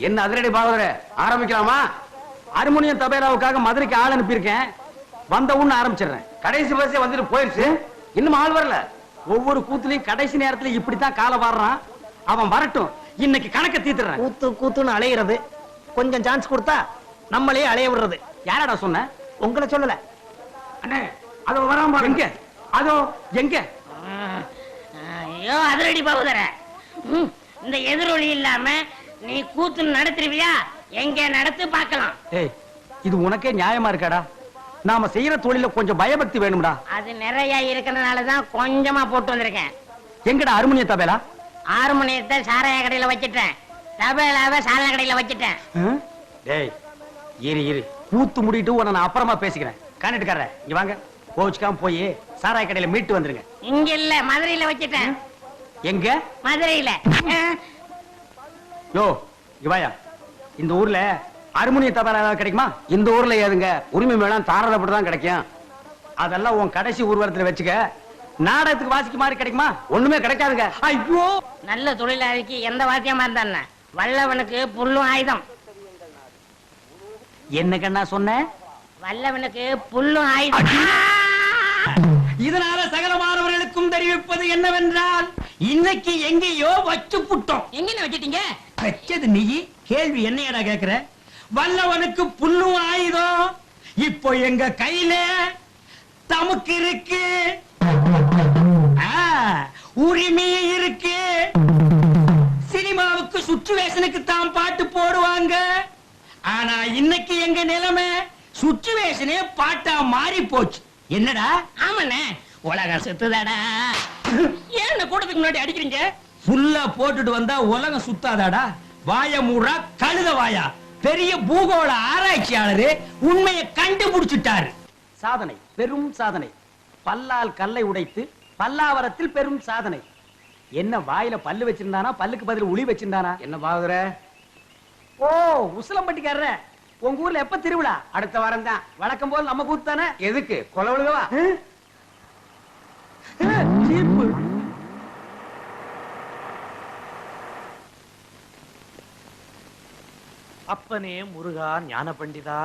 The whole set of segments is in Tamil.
என்ன அதிரடி பாகவதர ஆரம்பிக்கலாமா? ஹார்மோனியம் தபேலாவுக்காக மதுரைக்கு ஆள் அனுப்பியிருக்கேன். வந்த உடனே ஆரம்பிச்சிடுறேன். கடைசி பஸ்ஸே வந்துட்டு போயிடுச்சு, இன்னும் ஆள் வரல. ஒவ்வொரு கூத்துலயும் கடைசி நேரத்துல இப்படித்தான் காலை வாடுறான். அவன் வரட்டும், இன்னைக்கு கணக்க தீத்துறேன். கூத்து கூத்துன்னு அலையிறது, கொஞ்சம் சான்ஸ் கொடுத்தா நம்மளே அலைய விடுறது. யாரடா சொன்ன? உங்களை சொல்லல அண்ணே. அதோ வராம எங்க? அதோ எங்க? ஐயோ அதிரடி பாகுதர, இந்த எதிரொலி இல்லாம நீ கூத்து நடத்துருவியா? எங்க நடத்து பார்க்கலாம். ஏய், இது உனக்கே நியாயமா இருக்காடா? நாம செய்யற தொழில கொஞ்சம் பயபக்தி வேணும்டா. அது நிறைய இருக்கிறதுனாலதான் கொஞ்சமா போட்டு வந்திருக்கேன். எங்கடா ஹார்மோனிய தபேலா? ஹார்மோனியத்தை சாராய கடையில வச்சிட்டேன், தபேலாவை சாராய கடையில வச்சிட்டேன். டேய் இரு இரு, கூத்து முடிட்டு உன்னை நான் அப்புறமா பேசிக்கிறேன். காண்டிட்டுக்காரர் இங்க வாங்க, கோச்சுக்காம போய் சாராய கடையில மீட்டு வந்துருங்க. இங்க இல்ல, மதுரையில வச்சிட்டேன். எங்க? மதுரையில. யோ இங்க வாயா. இந்த ஊர்ல ஹார்மோனிய தபேலா கிடைக்குமா? இந்த ஊர்ல ஏதுங்க உரிமை மேளம் தாராளப்பட்டு கிடைக்கும். அதெல்லாம் உன் கடைசி ஊர்வலத்துல வச்சுக்க. நாடகத்துக்கு வாசிக்க மாதிரி கிடைக்குமா? ஒண்ணுமே கிடைக்காதுங்க. ஐயோ, நல்ல தொழிலாளிக்கு எந்த வாத்தியமா இருந்தா வல்லவனுக்கு புல்லும் ஆயுதம். என்ன கண்ணா சொன்ன? வல்லவனுக்கு புல்லும் ஆயுதம். இதனால சகலமானவர்களுக்கும் தெரிவிப்பது என்னவென்றால், இன்னைக்கு எங்கேயோ வச்சு புட்டோம். எங்க வச்சிட்டீங்க? வச்சது நீ, கேள்வி என்னையடா கேக்குற? வல்லவனுக்கு புல்லும் ஆயுதம் இப்போ எங்க கையில தமக்கு இருக்கு, உரிமை இருக்கு. சினிமாவுக்கு சுச்சுவேஷனுக்கு தான் பாட்டு போடுவாங்க. ஆனா இன்னைக்கு எங்க நிலைமை சுச்சுவேஷனே பாட்டா மாறி போச்சு. என்னடா? ஆமாண்ணே, உலகம் சுத்துதாடா. ஏன் கூட்டத்துக்கு முன்னாடி அடிக்கிறீங்க? புல்லா போட்டுட்டு வந்தா உலகம் சுத்தாதாடா? வாய மூடா கழுத வாயா. பெரிய பூகோள ஆராய்ச்சியாளரு உண்மையை கண்டுபிடிச்சிட்டாரு. சாதனை, பெரும் சாதனை. பல்லால் கல்லை உடைத்து பல்லாவரத்தில் பெரும் சாதனை. என்ன வாயில பல்லு வச்சிருந்தானா, பல்லுக்கு பதில் உளி வச்சிருந்தானா? என்ன பாகுற? ஓ, உசிலம்பட்டிக்காரர, உங்க ஊர்ல எப்ப திருவிழா? அடுத்த வாரம் தான். வழக்கம் போல் நம்ம கூத்து தானே. எதுக்கு கொலவழுகவா? அப்பனே முருகா ஞான பண்டிதா.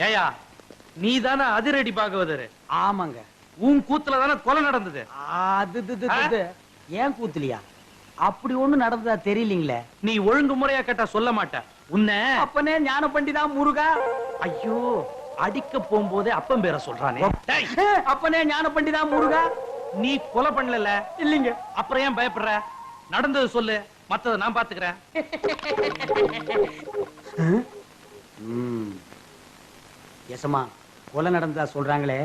ஏயா, நீ தானே அதிரடி பாகவதர்? ஆமாங்க. உன் கூத்துல தானே கொலை நடந்தது. அது ஏன் கூத்துலியா? அப்படி ஒண்ணு நடந்ததா தெரியலீங்களே. நீ ஒழுங்கு முறையா கேட்டா சொல்ல மாட்ட. உன்னை அப்பனே ஞான பண்டிதா முருகா. ஐயோ, அடிக்க போகும்போதே அப்பன் பேரை சொல்றானே. அப்பனே ஞான பண்டிதா முருகா. நீ கொலை பண்ணல இல்லீங்க. அப்புறம் ஏன் பயப்படுற? நடந்தது சொல்லு, மத்தத நான் பாத்துக்கிறேன். எசமா, கொலை நடந்ததா சொல்றாங்களே,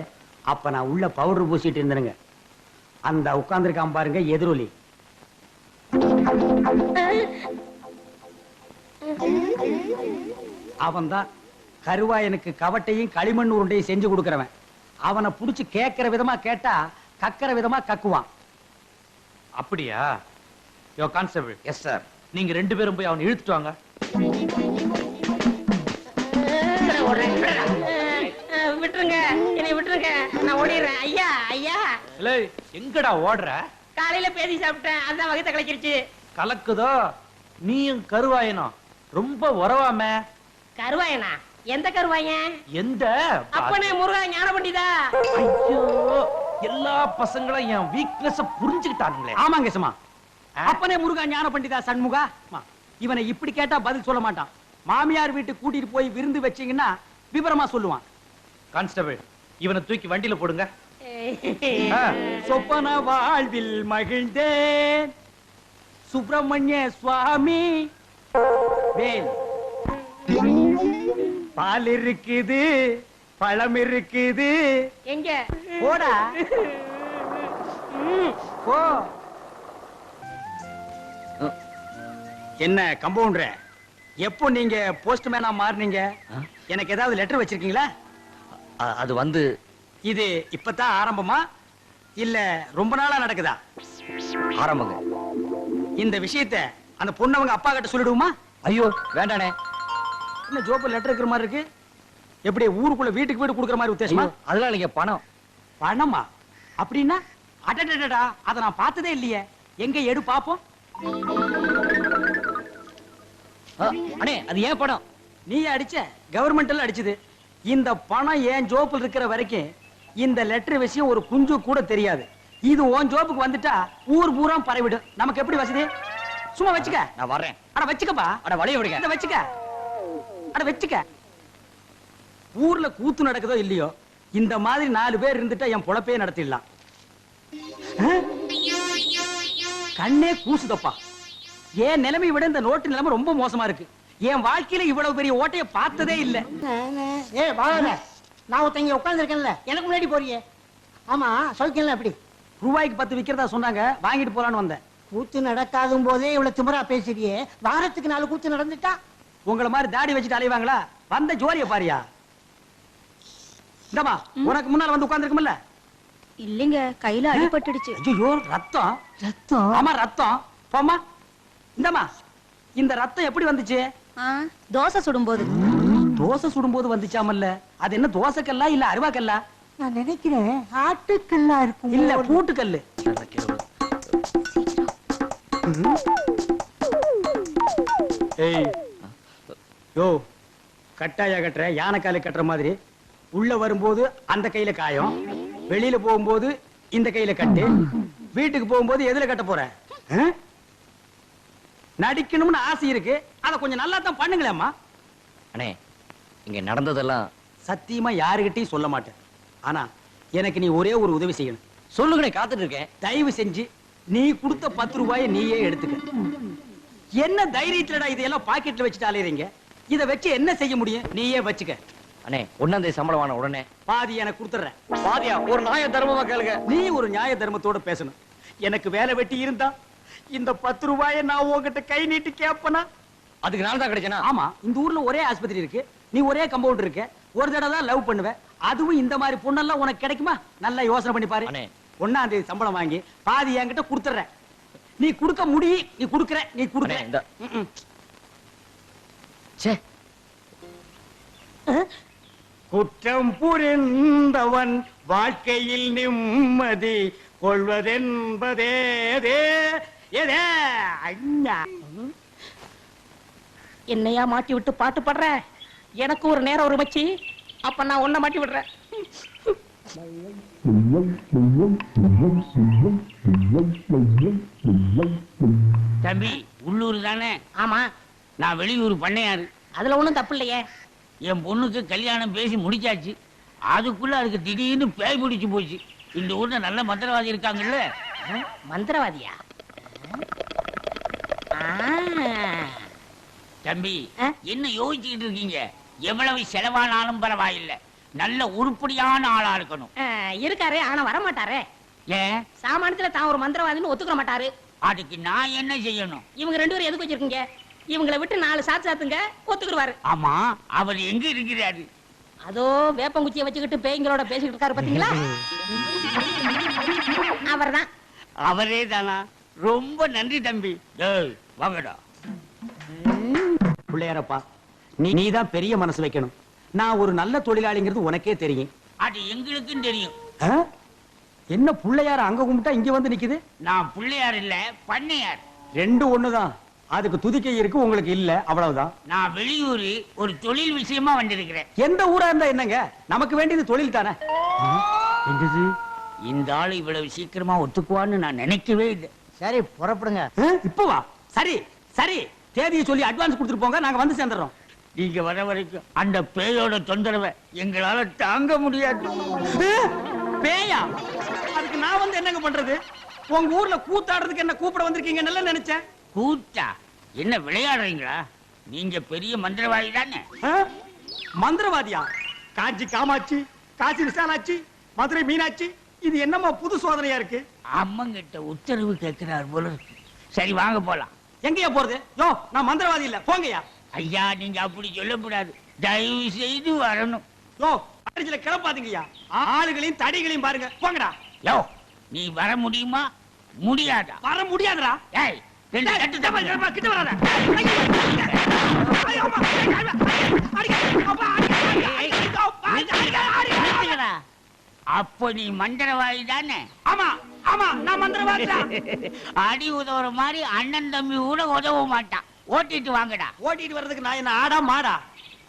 அப்ப நான் உள்ள பவுடர் பூசிட்டு இருந்தேனுங்க. அந்த உட்கார்ந்துருக்கான் பாருங்க எதிரொலி. அவன்தான் கருவாயனுக்கு கவட்டையும் களிமண் உருண்டையும் செஞ்சு கொடுக்கிறவன். அவனை புடிச்சு கேட்கிற விதமா கேட்டா கக்கிற விதமா கக்குவான். அப்படியா? யோ கான்ஸ்டபிள். Yes sir. நீங்க ரெண்டு பேரும் போய் அவனை இழுத்துட்டு வாங்க. விட்டுருங்க, என்னை விட்டுருங்க, நான் ஓடிடுறேன். ஐயா ஐயா. இல்லை, எங்கடா ஓடுற? காலையில பேசி சாப்பிட்டேன், அதான் வகத்தை கலக்கிருச்சு. கலக்குதோ? நீயும் கருவாயனும் ரொம்ப உறவாம. கருவாயனா? எந்த கருவாயன்? எந்த? அப்பனே முருகா ஞான பண்டிதா. ஐயோ, எல்லா பசங்களும் என் வீக்னஸ் புரிஞ்சுக்கிட்டானுங்களே. ஆமாங்க சும்மா. அப்பனே முருகா ஞான பண்டிதா சண்முகா. இவனை இப்படி கேட்டா பதில் சொல்ல மாட்டான். மாமியார் வீட்டுக்கு கூட்டிட்டு போய் விருந்து வச்சீங்கன்னா விவரமா சொல்லுவான். கான்ஸ்டபிள், இவனை தூக்கி வண்டியில போடுங்க. சொப்பன வாழ்வில் மகிழ்ந்தேன் சுப்பிரமணிய சுவாமி. வேல், பால் இருக்குது, பழம் இருக்குது. எங்க? போடா போ. என்ன கம்பவுண்டர், எப்போ நீங்க போஸ்ட்மேனா மாறுனீங்க? எனக்கு ஏதாவது லெட்டர் வச்சிருக்கீங்களா? அது வந்து இது இப்பதான் ஆரம்பமா இல்ல ரொம்ப நாளா நடக்குதா? ஆரம்பங்க. இந்த விஷயத்தை அந்த பொண்ணவங்க அப்பா கிட்ட சொல்லிடுவோமா? ஐயோ வேண்டானே. என்ன ஜோப்பு லெட்டர் இருக்கிற மாதிரி இருக்கு? எப்படி ஊருக்குள்ள வீட்டுக்கு வீடு கொடுக்குற மாதிரி உத்தேசமா? அதெல்லாம் இல்லைங்க, பணம். பணமா? அப்படின்னா அடடடடா, அதை நான் பார்த்ததே இல்லையே. எங்க எடு பாப்போம். அண்ணே அது ஏன் பணம்? நீ அடிச்ச கவர்மெண்ட்ல அடிச்சது. இந்த பணம் என் ஜோப்புல இருக்கிற வரைக்கும் இந்த லெட்டர் விஷயம் ஒரு குஞ்சு கூட தெரியாது. இது உன் ஜோப்புக்கு வந்துட்டா ஊர் பூரா பரவிடும். நமக்கு எப்படி வசதி? சும்மா வச்சுக்க. நான் வர்றேன். அட வச்சுக்கப்பா. அட வழிய விடுங்க. இத வச்சுக்க. அட வச்சுக்க. ஊர்ல கூத்து நடக்குதோ இல்லையோ, இந்த மாதிரி 4 பேர் இருந்துட்டா என் பொழப்பே நடத்திடலாம். கண்ணே கூசுதப்பா. என் நிலைமை விட இந்த நோட்டு நிலைமை ரொம்ப மோசமா இருக்கு. என் வாழ்க்கையில இவ்வளவு பெரிய ஓட்டைய பார்த்ததே இல்ல. ஏ பாவல, நான் ஒருத்தங்க உட்கார்ந்துருக்கேன்ல, எனக்கு முன்னாடி போறியே. ஆமா, சௌக்கியம்ல எப்படி? ரூபாய்க்கு 10 விக்கிறதா சொன்னாங்க, வாங்கிட்டு போலான்னு வந்தேன். கூத்து நடக்காதும் போதே இவ்வளவு திமிரா பேசுறியே, வாரத்துக்கு 4 கூத்து நடந்துட்டா? உங்கள மாதிரி தாடி வச்சுட்டு அலைவாங்களா? வந்த ஜோரிய பாரியா. இந்தமா, உனக்கு முன்னால வந்து உட்கார்ந்திருக்கும்ல? இல்லைங்க, கையில அடிபட்டுடுச்சு. ஐயோ, ரத்தம். ரத்தம்? ஆமா, ரத்தம். போம்மா. இந்தமா, இந்த ரத்தம் எப்படி வந்துச்சு? தோசை சுடும்போது. தோசை சுடும்போது வந்துச்சாமல்ல? அது என்ன தோசைக்கல்லா இல்ல அருவாக்கல்லா? நான் நினைக்கிறேன் ஆட்டுக்கல்லா இருக்கும். இல்ல, பூட்டுக்கல்லு. ஏய், யோ, கட்டாயா கட்டுற, யானைக்கால கட்டுற மாதிரி. உள்ள வரும்போது அந்த கையில காயம், வெளியில போகும்போது இந்த கையில கட்டு, வீட்டுக்கு போகும்போது எதுல கட்ட போற? நடிக்கணும்னு ஆசை இருக்கு, அத கொஞ்சம் நல்லா தான் பண்ணுங்களேம்மா. அண்ணே, இங்க நடந்ததெல்லாம் சத்தியமா யாருகிட்டையும் சொல்ல மாட்டேன். ஆனா எனக்கு நீ ஒரே ஒரு உதவி செய்யணும். சொல்லுங்கண்ணே, காத்துட்டு இருக்கேன். தயவு செஞ்சு நீ கொடுத்த 10 ரூபாயை நீயே எடுத்துக்க. என்ன தைரியத்துலடா இதையெல்லாம் பாக்கெட்ல வச்சுட்டு அலையறீங்க? இத வச்சு என்ன செய்ய முடியும்? நீயே வச்சுக்க. அண்ணே, 1ஆம் தேதி சம்பளம் வாங்கின உடனே பாதி எனக்கு கொடுத்துறேன். பாதியா? ஒரு நியாய தர்மமா கேளுங்க. நீ ஒரு நியாய தர்மத்தோட பேசணும். எனக்கு வேலை வெட்டி இருந்தா இந்த 10 ரூபாயை நான் உன்கிட்ட கை நீட்டி கேப்பனா? அதுக்கு நாள் தான் கிடைச்சனா? ஆமா, இந்த ஊர்ல ஒரே ஆஸ்பத்திரி இருக்கு, நீ ஒரே கம்பவுண்டர் இருக்க, ஒரு தடவை தான் லவ் பண்ணுவ. அதுவும் இந்த மாதிரி பொண்ணெல்லாம் உனக்கு கிடைக்குமா? நல்லா யோசனை பண்ணி பாரு. அண்ணே, 1ஆம் தேதி சம்பளம் வாங்கி பாதி என்கிட்ட கொடுத்துறேன். நீ கொடுக்க முடியும், நீ கொடுக்கற, நீ கொடுக்கற. அண்ணே, இந்த ச்சே, குற்றம் புரிந்தவன் வாழ்க்கையில் நிம்மதி கொள்வதென்பதே என்னையா மாட்டி விட்டு பாட்டு பாடுற? எனக்கு ஒரு நேரம் ஒரு மச்சி, அப்ப நான் உன்னை மாட்டி விடுறேன். தம்பி, உள்ளூர் தானே? ஆமா. நான் வெளியூர் பண்ணையாரு. அதுல ஒண்ணும் தப்பு இல்லையே. என் பொண்ணுக்கு கல்யாணம் பேசி முடிச்சாச்சு. அதுக்குள்ள அதுக்கு திடீர்னு பேய் பிடிச்சு போச்சு. இந்த ஊர்ல நல்ல மந்திரவாதி இருக்காங்கல்ல. மந்திரவாதியா? தம்பி, என்ன யோசிச்சுக்கிட்டு இருக்கீங்க? எவ்வளவு செலவானாலும் பரவாயில்லை, நல்ல உருப்படியான ஆளா இருக்கணும். இருக்காரு, ஆனா வர மாட்டாரே. ஏன்? சாமானியத்துல தான் ஒரு மந்திரவாதின்னு ஒத்துக்க மாட்டாரு. அதுக்கு நான் என்ன செய்யணும்? இவங்க 2 பேரும் எதுக்கு வச்சிருக்கீங்க? இவங்களை விட்டு 4 சாத்துங்க, ஒத்துக்குருவாரு. ஆமா, அவர் எங்க இருக்கிறாரு? அதோ வேப்பங்குச்சியை வச்சுக்கிட்டு பேய்களோட பேசிக்கிட்டு இருக்காரு, பாத்தீங்களா? அவர்தான். அவரே தானா? ரொம்ப நன்றி தம்பி. ஏய், வாங்கடா. பிள்ளையாரப்பா, நீதான் பெரிய மனசு வைக்கணும். நான் ஒரு நல்ல தொழிலாளிங்கிறது உனக்கே தெரியும். அது எங்களுக்கும் தெரியும். என்ன பிள்ளையார அங்க கும்பிட்டா இங்க வந்து நிக்குது? நான் பிள்ளையார் இல்ல, பண்ணையார். 2 ஒண்ணுதான். அதுக்கு துதிக்கை இருக்கு, உங்களுக்கு இல்ல, அவ்வளவுதான். நான் வெளியூர் ஒரு தொழில் விஷயமா வந்திருக்கிறேன். எந்த ஊரா இருந்தா என்னங்க, நமக்கு வேண்டியது தொழில் தானே. இந்த ஆளு இவ்வளவு சீக்கிரமா ஒத்துக்குவான்னு நான் நினைக்கவே இல்லை. சரி, புறப்படுங்க. இப்ப வா. சரி சரி, தேதியை சொல்லி அட்வான்ஸ் கொடுத்துட்டு போங்க, நாங்க வந்து சேர்ந்துறோம். நீங்க வர வரைக்கும் அந்த பேயோட தொந்தரவை எங்களால தாங்க முடியாது. பேயா? அதுக்கு நான் வந்து என்னங்க பண்றது? உங்க ஊர்ல கூத்தாடுறதுக்கு என்ன கூப்பிட வந்திருக்கீங்க? நல்லா நினைச்சேன். கூத்தா? என்ன விளையாடுறீங்களா? நீங்க பெரிய மந்திரவாதி தானே? மந்திரவாதியா? காஞ்சி காமாட்சி, காசி விசாலாட்சி, மதுரை மீனாட்சி, இது என்னமா புது சோதனையா இருக்கு? அம்மங்கிட்ட உத்தரவு கேட்கிறார் போல இருக்கு. சரி, வாங்க போலாம். எங்கயா போறது? யோ, நான் மந்திரவாதி இல்ல, போங்கயா. ஐயா, நீங்க அப்படி சொல்லக்கூடாது, தயவு செய்து வரணும். யோ, அடிச்சுல கிளப்பாதீங்கய்யா. ஆளுகளையும் தடிகளையும் பாருங்க, போங்கடா. யோ, நீ வர முடியுமா முடியாதா? வர முடியாதுடா. ஏய், 2 கட்டு தப்பு. கிட்ட வராத. அப்ப நீ மந்திரவாதி தானே? ஆமா ஆமா, நான் மந்திரவாதி தான். அடி உதவுற மாதிரி அண்ணன் தம்பி கூட உதவ மாட்டான். ஓட்டிட்டு வாங்கடா. ஓட்டிட்டு வர்றதுக்கு நான் என்ன ஆடா மாடா?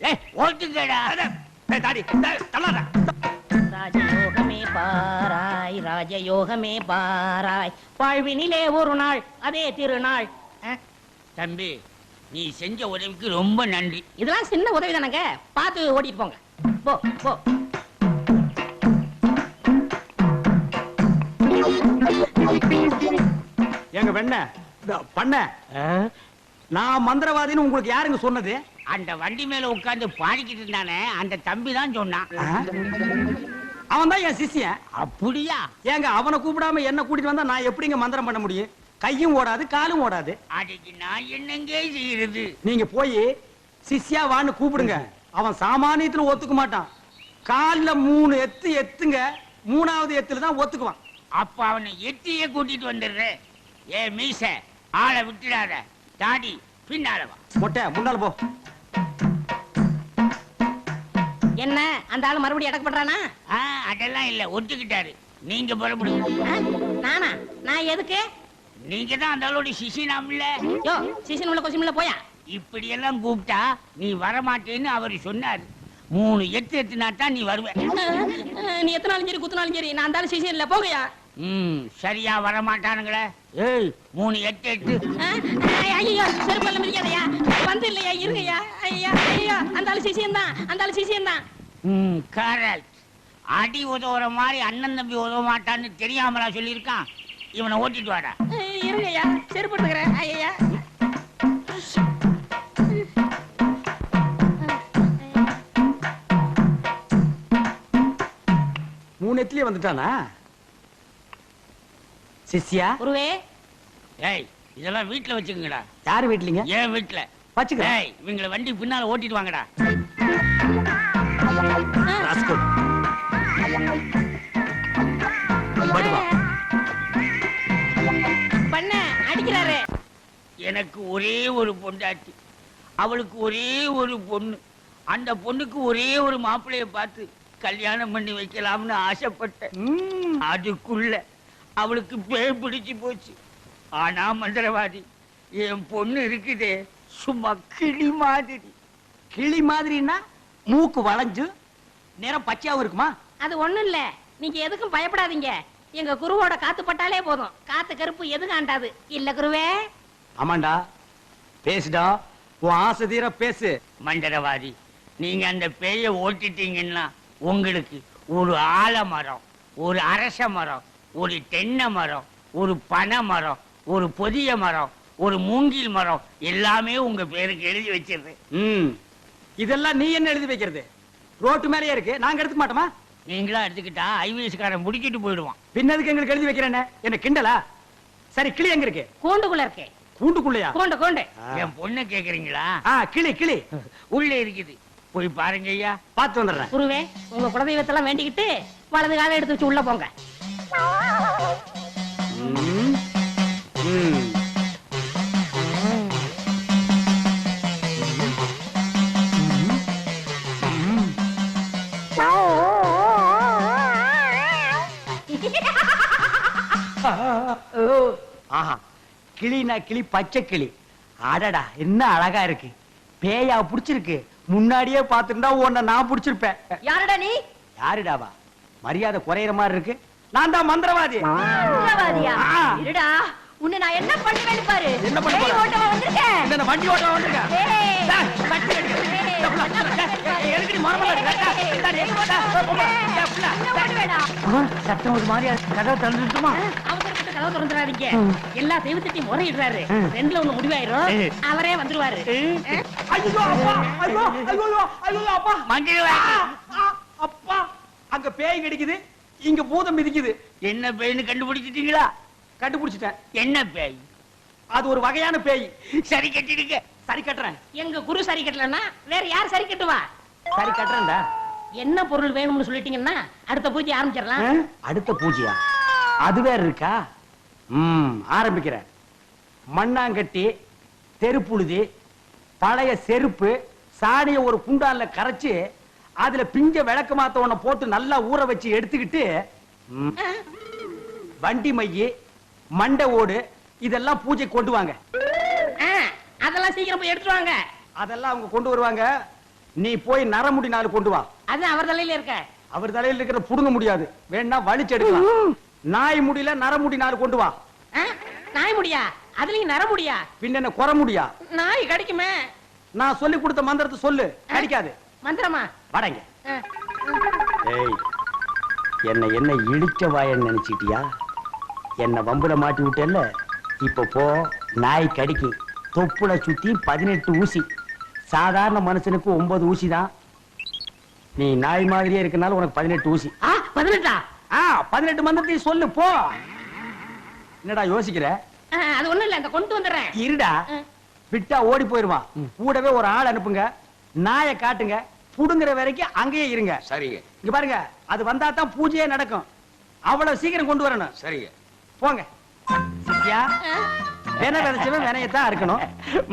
ஏய் ஓட்டுங்கடா. தாடி தள்ளாத. ராஜயோகமே பாராய், ராஜயோகமே பாராய், வாழ்வினிலே ஒரு நாள் அதே திருநாள். தம்பி, நீ செஞ்ச உதவிக்கு ரொம்ப நன்றி. இதெல்லாம் சின்ன உதவி தானங்க, பார்த்து ஓட்டிட்டு போங்க. போ போ. எங்க பெண்ண பண்ண நான் மந்திரவாதின்னு உங்களுக்கு யாருங்க சொன்னது? அந்த வண்டி மேல உட்கார்ந்து பாடிக்கிட்டு இருந்தானே அந்த தம்பி தான் சொன்னான். அவன் தான் என் சிஷ்யன். அப்படியா? ஏங்க அவனை கூப்பிடாம என்ன கூட்டிட்டு வந்தா நான் எப்படிங்க மந்திரம் பண்ண முடியும்? கையும் ஓடாது காலும் ஓடாது. அதுக்கு நான் என்னங்க செய்யறது? நீங்க போய் சிஷ்யா வான்னு கூப்பிடுங்க. அவன் சாமானியத்துல ஒத்துக்க மாட்டான். கால்ல 3 எத்து எத்துங்க, 3வது எத்துல தான் ஒத்துக்குவான். அப்ப அவனை எட்டியே கூட்டிட்டு வந்துடுறேன். ஏ மீச, ஆளை விட்டுடாத. தாடி பின்னால வா. மொட்டை முன்னால போ. என்ன அந்த ஆளு மறுபடியும் அடக்க பண்றானா? அதெல்லாம் இல்ல, ஒத்துக்கிட்டாரு. நீங்க புறப்படுங்க. நானா? நான் எதுக்கு? நீங்க தான் அந்த ஆளோட சிசினாம்ல. யோ சீசன் உள்ள கொஸ்டின்ல போயா. இப்படி எல்லாம் கூப்பிட்டா நீ வரமாட்டேன்னு அவரு சொன்னாரு. 3 எட்டு எத்துனா தான் நீ வருவ. நீ எத்தனாலும் சரி குத்துனாலும் சரி நான் அந்த ஆளு சீசன் இல்ல போகையா. சரியா வரமாட்டானுங்களே. ஏய் 3 எட்டு எட்டு. ஐயோ செருப்பல்ல மிதிக்காதயா. வந்து இல்லையா இருங்கய்யா. ஐயா ஐயோ அந்த ஆளு சீசன் தான், அந்த ஆளு சீசன் தான். கரெக்ட். அடி உதவுற மாதிரி அண்ணன் தம்பி உதவ மாட்டான்னு தெரியாமலா சொல்லியிருக்கான். இவனை ஓட்டிட்டு வாடா. இருங்கய்யா செருப்பு எடுத்துக்கிறேன். ஐயா 3 எத்துலயே வந்துட்டானா சிஷ்யா? குருவே. ஏய் இதெல்லாம் வீட்டுல வச்சுக்கங்கடா. யாரு வீட்லீங்க? ஏன் வீட்டுல வச்சுக்கிறேன். ஏய் இவங்களை வண்டி பின்னால ஓட்டிட்டு வாங்கடா. ராஸ்கல். படி வா. பண்ண அடிக்கிறாரு. எனக்கு ஒரே ஒரு பொண்டாட்டி, அவளுக்கு ஒரே ஒரு பொண்ணு. அந்த பொண்ணுக்கு ஒரே ஒரு மாப்பிள்ளைய பார்த்து கல்யாணம் பண்ணி வைக்கலாம்னு ஆசைப்பட்டேன். அதுக்குள்ள அவளுக்கு பேய் பிடிச்சு போச்சு. ஆனா மந்திரவாதி, என் பொண்ணு இருக்குதே சும்மா கிளி மாதிரி. கிளி மாதிரின்னா மூக்கு வளைஞ்சு நேரம் பச்சையாவும் இருக்குமா? அது ஒண்ணும் இல்ல, நீங்க எதுக்கும் பயப்படாதீங்க. எங்க குருவோட காத்து பட்டாலே போதும், காத்து கருப்பு எதுவும் ஆண்டாது. இல்ல குருவே? ஆமாண்டா, பேசுடா, உன் ஆசை தீர பேசு. மந்திரவாதி, நீங்க அந்த பேயை ஓட்டிட்டீங்கன்னா உங்களுக்கு ஒரு ஆலமரம், ஒரு அரச மரம், ஒரு தென்னை மரம், ஒரு பனை மரம், ஒரு பொதிய மரம், ஒரு மூங்கில் மரம் எல்லாமே உங்க பேருக்கு எழுதி வச்சிருது. இதெல்லாம் நீ என்ன எழுதி வைக்கிறது? ரோட்டு மேலேயே இருக்கு, நாங்க எடுத்துக்க மாட்டோமா? நீங்களா எடுத்துக்கிட்டா ஐவிஎஸ்காரன் முடிக்கிட்டு போயிடுவான். பின்னதுக்கு எங்களுக்கு எழுதி வைக்கிறேன்னு என்ன கிண்டலா? சரி, கிளி எங்க இருக்கு? கூண்டுக்குள்ள இருக்கே. கூண்டுக்குள்ளையா? கூண்டு கூண்டு. என் பொண்ணை கேக்குறீங்களா? கிளி கிளி உள்ள இருக்குது, போய் பாருங்க ஐயா. பார்த்து வந்துடுறேன். குருவே, உங்க குலதெய்வத்தெல்லாம் வேண்டிக்கிட்டு வலது காலை எடுத்து வச்சு உள்ள போங்க. ஆஹா, கிளினா கிளி, பச்சை கிளி. அடடா, என்ன அழகா இருக்கு. பேயா புடிச்சிருக்கு. முன்னாடியே பாத்துட்டா உன்னை நான் புடிச்சிருப்பேன். யாருடா நீ? யாருடாவா? மரியாதை குறையிற மாதிரி இருக்கு. நான் தான் மந்திரவாதி. மந்திரவாதியா? இருடா, உன்னை நான் என்ன பண்ணுவேன்னு பாரு. என்ன பண்ண போற? பேய் ஓட்டவா வந்திருக்கேன். இந்த வண்டி ஓட்ட வந்திருக்கேன். ஏய். டேய், கட்டி அடி. எதுக்கு நீ மரமல இருக்க? சத்தம் ஒரு மாதிரியா கதவை திறந்துட்டுமா? அவசரப்பட்டு கதவை திறந்துடாதீங்க. எல்லா தெய்வத்திட்டையும் முறையிடுறாரு. ரெண்டுல ஒண்ணு முடிவாயிரும். அவரே வந்துருவாரு. ஐயோ அப்பா, ஐயோ ஐயோ ஐயோ அப்பா, மந்திரவாதி, அப்பா, அங்க பேய் கிடைக்குது, இங்க பூதம் மிதிக்குது. என்ன பேய்னு கண்டுபிடிச்சிட்டீங்களா? கண்டுபிடிச்சிட்டேன். என்ன பேய்? அது ஒரு வகையான பேய். சரி கட்டிடுங்க. சரி கட்டுறேன். எங்க குரு சரி கட்டலன்னா வேற யார் சரி கட்டுவா? சரி கட்டுறேன்டா. என்ன பொருள் வேணும்னு சொல்லிட்டீங்கன்னா அடுத்த பூஜை ஆரம்பிச்சிடலாம். அடுத்த பூஜையா? அது வேற இருக்கா? ஆரம்பிக்கிறேன். மண்ணாங்கட்டி, தெருப்புழுதி, பழைய செருப்பு, சாணிய ஒரு குண்டான்ல கரைச்சு அதுல பிஞ்ச விளக்கு மாத்த ஒண்ண போட்டு நல்லா ஊற வச்சு எடுத்துக்கிட்டு வண்டி மைய, மண்டை ஓடு இதெல்லாம் பூஜை கொண்டு வாங்க. அதெல்லாம் அதான் சீக்கிரம் போய் எடுத்துட்டு வாங்க. அதெல்லாம் அவங்க கொண்டு வருவாங்க. நீ போய் நரமுடி 4 கொண்டு வா. அது அவர் தலையில இருக்க. அவர் தலையில இருக்கிற புடுங்க முடியாது, வேணா வலிச்சு எடுக்கலாம். நாய் முடியல நரமுடி 4 கொண்டு வா. நாய் முடியா? அதுலயும் நர முடியா? பின்ன என்ன குற முடியா? நாய் கடிக்குமே. நான் சொல்லி கொடுத்த மந்திரத்தை சொல்லு, கடிக்காது. மந்திரமா? வாடங்க. ஏய், என்ன இழிச்ச வாயன்னு நினைச்சிட்டியா? என்ன வம்புல மாட்டி விட்டேல்ல, இப்ப போ. நாய் கடிக்கும். தொப்புல சுத்தி 18 ஊசி. சாதாரண மனுஷனுக்கு 9 ஊசி தான். நீ நாய் மாதிரியே இருக்கனால உனக்கு 18 ஊசி. 18? 18 மந்திரத்தையும் சொல்லு, போ. என்னடா யோசிக்கிற? அது ஒண்ணும் இல்ல, இந்த கொண்டு வந்துடுறேன். இருடா, விட்டா ஓடி போயிருவான். கூடவே ஒரு ஆள் அனுப்புங்க, நாயை காட்டுங்க, புடுங்குற வரைக்கும் அங்கேயே இருங்க. சரிங்க. இங்க பாருங்க, அது வந்தா தான் பூஜையே நடக்கும். அவ்வளவு சீக்கிரம் கொண்டு வரணும். சரிங்க. போங்க. சத்யா, வென விதைச்சவன் வினையத்தான் இருக்கணும்.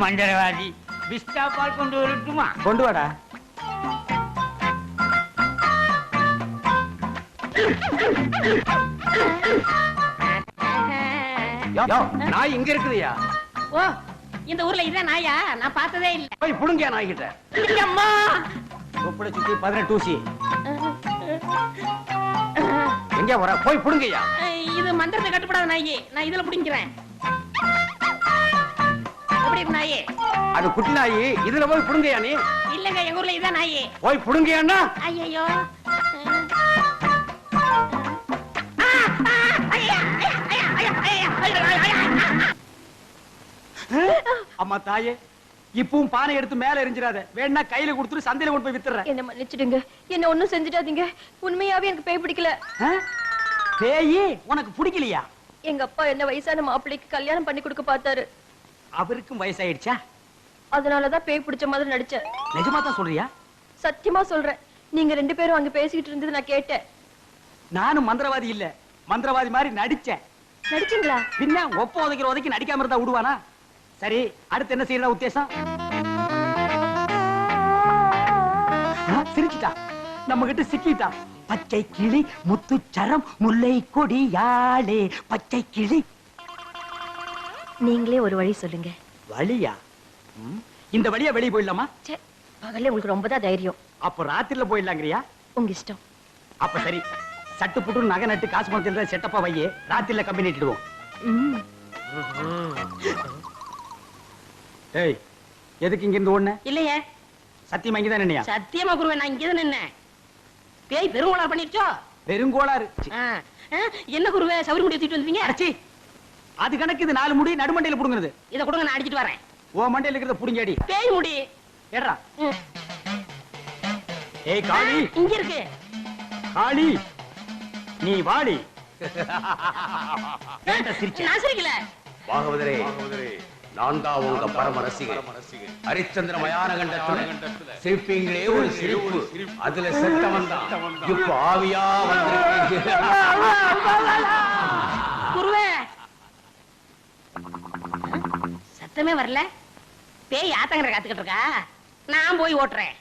மந்திரவாதி பிஸ்தா பால் கொண்டு வரட்டுமா? கொண்டு வாடா. நாய் இங்க இருக்குதுயா. ஓ, இந்த ஊர்ல இதான் நாயா? நான் பார்த்ததே இல்ல. போய் புடுங்க நாய் கிட்ட. அம்மா, தொப்புள சுத்தி 18 ஊசி. எங்க வர? போய் புடுங்கய்யா. இது மந்திரத்தை கட்டுப்படாத நாயி. நான் இதுல புடிங்கிறேன். எப்படி இருக்கு நாயி? அது குட்டி நாய், இதுல போய் புடுங்கய்யா. நீ இல்லங்க, எங்க ஊர்ல இதான் நாயி. போய் புடுங்கய்யான்னா. ஐயோ, அம்மா தாயே, இப்பவும் பானை எடுத்து மேல எரிஞ்சிராத. வேணா கையில கொடுத்துட்டு சந்தையில கொண்டு போய் வித்துறேன். என்ன மன்னிச்சிடுங்க, என்ன ஒண்ணும் செஞ்சிடாதீங்க. உண்மையாவே எனக்கு பேய் பிடிக்கல. பேயி உனக்கு பிடிக்கலையா? எங்க அப்பா என்ன வயசான மாப்பிள்ளைக்கு கல்யாணம் பண்ணி கொடுக்க பார்த்தாரு. அவருக்கும் வயசாயிடுச்சா? அதனாலதான் பேய் பிடிச்ச மாதிரி நடிச்சேன். நிஜமா தான் சொல்றியா? சத்தியமா சொல்றேன். நீங்க 2 பேரும் அங்க பேசிக்கிட்டு இருந்தது நான் கேட்டேன். நானும் மந்திரவாதி இல்ல, மந்திரவாதி மாதிரி நடிச்சேன். நடிச்சீங்களா? பின்ன ஒப்ப உதைக்கிற உதைக்கு நடிக்காம இருந்தா விடுவானா? சரி, அடுத்து என்ன செய்யற உத்தேசம்? சிரிச்சிட்டா, நம்ம கிட்ட சிக்கிட்டா. பச்சை கிளி முத்துச்சரம் முல்லை கொடியாளே பச்சை கிளி. நீங்களே ஒரு வழி சொல்லுங்க. வழியா? இந்த வழியா வெளியே போயிடலாமா? பகல்ல உங்களுக்கு ரொம்ப தான் தைரியம். அப்ப ராத்திரில போயிடலாங்கிறியா? உங்க இஷ்டம். அப்ப சரி, சட்டு புட்டு நகை நட்டு காசு பணத்தில் செட்டப்பா வையே, ராத்திரில கம்பி நீட்டிடுவோம். ஏய், எதுக்கு இங்க இருந்து ஓடுன? இல்லையே. சத்தியமா இங்கதான் நின்னையா? சத்தியமா குருவே, நான் இங்கதான் நின்னேன். பேய் பெருங்கோளாறு பண்ணிருச்சோ? பெருங்கோளாறு. என்ன குருவே, சவுரி முடி தூக்கிட்டு வந்தீங்க? அடச்சி, அது கணக்கு. இது 4 முடி நடுமண்டையில புடுங்குறது. இத கொடுங்க, நான் அடிச்சிட்டு வரேன். ஓ மண்டையில இருக்கிறத புடுங்கடி. பேய் முடி ஏடா. ஏய் காளி, இங்க இருக்கு. காளி நீ வாடி. ஏன்டா சிரிச்ச? நான் சிரிக்கல. பாகவதரே, நான் தான் உங்க பரம ரசிகன். ஹரிச்சந்திர மயான கண்டத்துல சிரிப்பீங்களே ஒரு சிரிப்பு, அதுல செத்தவன் தான் இப்ப ஆவியா வந்திருக்கீங்க. குருவே, சத்தமே வரல. பேய் ஆத்தங்கரை காத்துக்கிட்டு இருக்கா. நான் போய் ஓட்டுறேன்.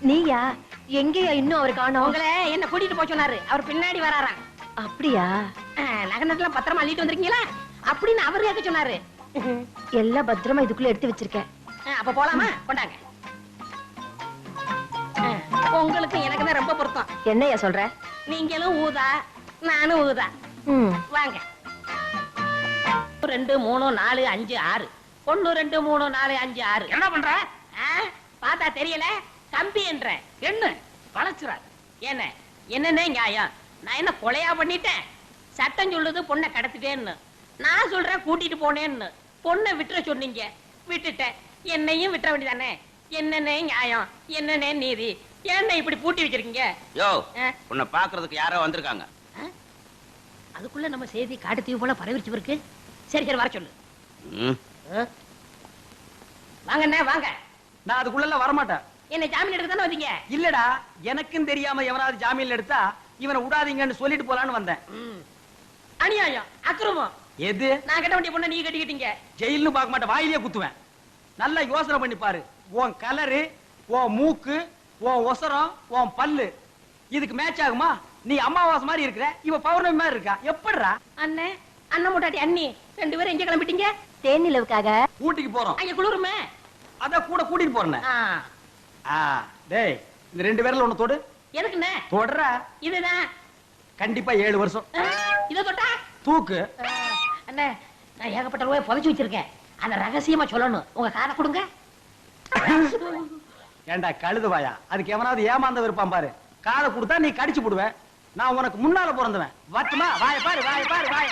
நீயா? எங்கயா இன்னும் அவர் காணோம்? உங்களை என்ன கூட்டிட்டு போய் சொன்னாரு. அவர் பின்னாடி வராராம். அப்படியா? நகனத்துல பத்திரமா அள்ளிட்டு வந்திருக்கீங்களா அப்படின்னு அவர் கேட்க சொன்னாரு. எல்லாம் பத்திரமா இதுக்குள்ள எடுத்து வச்சிருக்கேன். அப்ப போலாமா? கொண்டாங்க. உங்களுக்கு எனக்கு தான் ரொம்ப பொருத்தம். என்னையா சொல்ற? நீங்களும் ஊதா, நானும் ஊதா. வாங்க. 2 3 4 5 6. 1 2 3 4 5 6. என்ன பண்ற? பார்த்தா தெரியல. கம்பி என்ற என்ன வளைச்சுறாரு. என்ன என்னன்னே நியாயம்? நான் என்ன கொலையா பண்ணிட்டேன்? சட்டம் சொல்லுது பொண்ணை கடத்திட்டேன்னு. நான் சொல்றேன் கூட்டிட்டு போனேன்னு. பொண்ணை விட்டுற சொன்னீங்க, விட்டுட்டேன். என்னையும் விட்டுற வேண்டியதானே? என்னன்னே நியாயம்? என்னன்னே நீதி? என்ன இப்படி பூட்டி வச்சிருக்கீங்க? யோ, உன்னை பாக்குறதுக்கு யாரோ வந்திருக்காங்க. அதுக்குள்ள நம்ம செய்தி காட்டுத்தீவு போல பரவிச்சு இருக்கு. சரி சரி, வர சொல்லு. வாங்கண்ணே வாங்க. நான் அதுக்குள்ள வரமாட்டேன். என்ன ஜாமீன் எடுக்க தானே வந்தீங்க? இல்லடா, எனக்கும் தெரியாம எவனாவது ஜாமீன்ல எடுத்தா இவனை விடாதீங்கன்னு சொல்லிட்டு போலான்னு வந்தேன். அநியாயம், அக்கிரமம். எது? நான் கட்ட வேண்டிய பொண்ணை நீங்க கட்டிக்கிட்டீங்க. ஜெயில்னு பார்க்க மாட்டேன், வாயிலே குத்துவேன். நல்லா யோசனை பண்ணி பாரு. உன் கலரு, உன் மூக்கு, உன் ஒசரம், உன் பல்லு இதுக்கு மேட்ச் ஆகுமா? நீ அமாவாசை மாதிரி இருக்கிற, இவ பௌர்ணமி மாதிரி இருக்கா. எப்படிடா? அண்ணே அண்ணன் முட்டாட்டி அண்ணி 2 பேரும் எங்க கிளம்பிட்டீங்க? தேனிலவுக்காக ஊட்டிக்கு போறோம். அங்க குளிருமே. அத கூட கூட்டிட்டு போறேன். ஆ. டேய், இந்த 2 பேர்ல ஒண்ணு தொடு. எதுக்குண்ணே? தொடறா. இதுதான். கண்டிப்பா 7 வருஷம். இத தொட்டா தூக்கு. அண்ணே, நான் ஏகப்பட்ட ரூபாய் புதைச்சு வச்சிருக்கேன். அத ரகசியமா சொல்லணும். உங்க காதை கொடுங்க. ஏண்டா கழுது வாயா, அதுக்கு எவனாவது ஏமாந்த இருப்பான் பாரு. காதை கொடுத்தா நீ கடிச்சு போடுவ. நான் உனக்கு முன்னால பிறந்தவன். வட்டுமா வாய பாரு, வாய பாரு, வாய.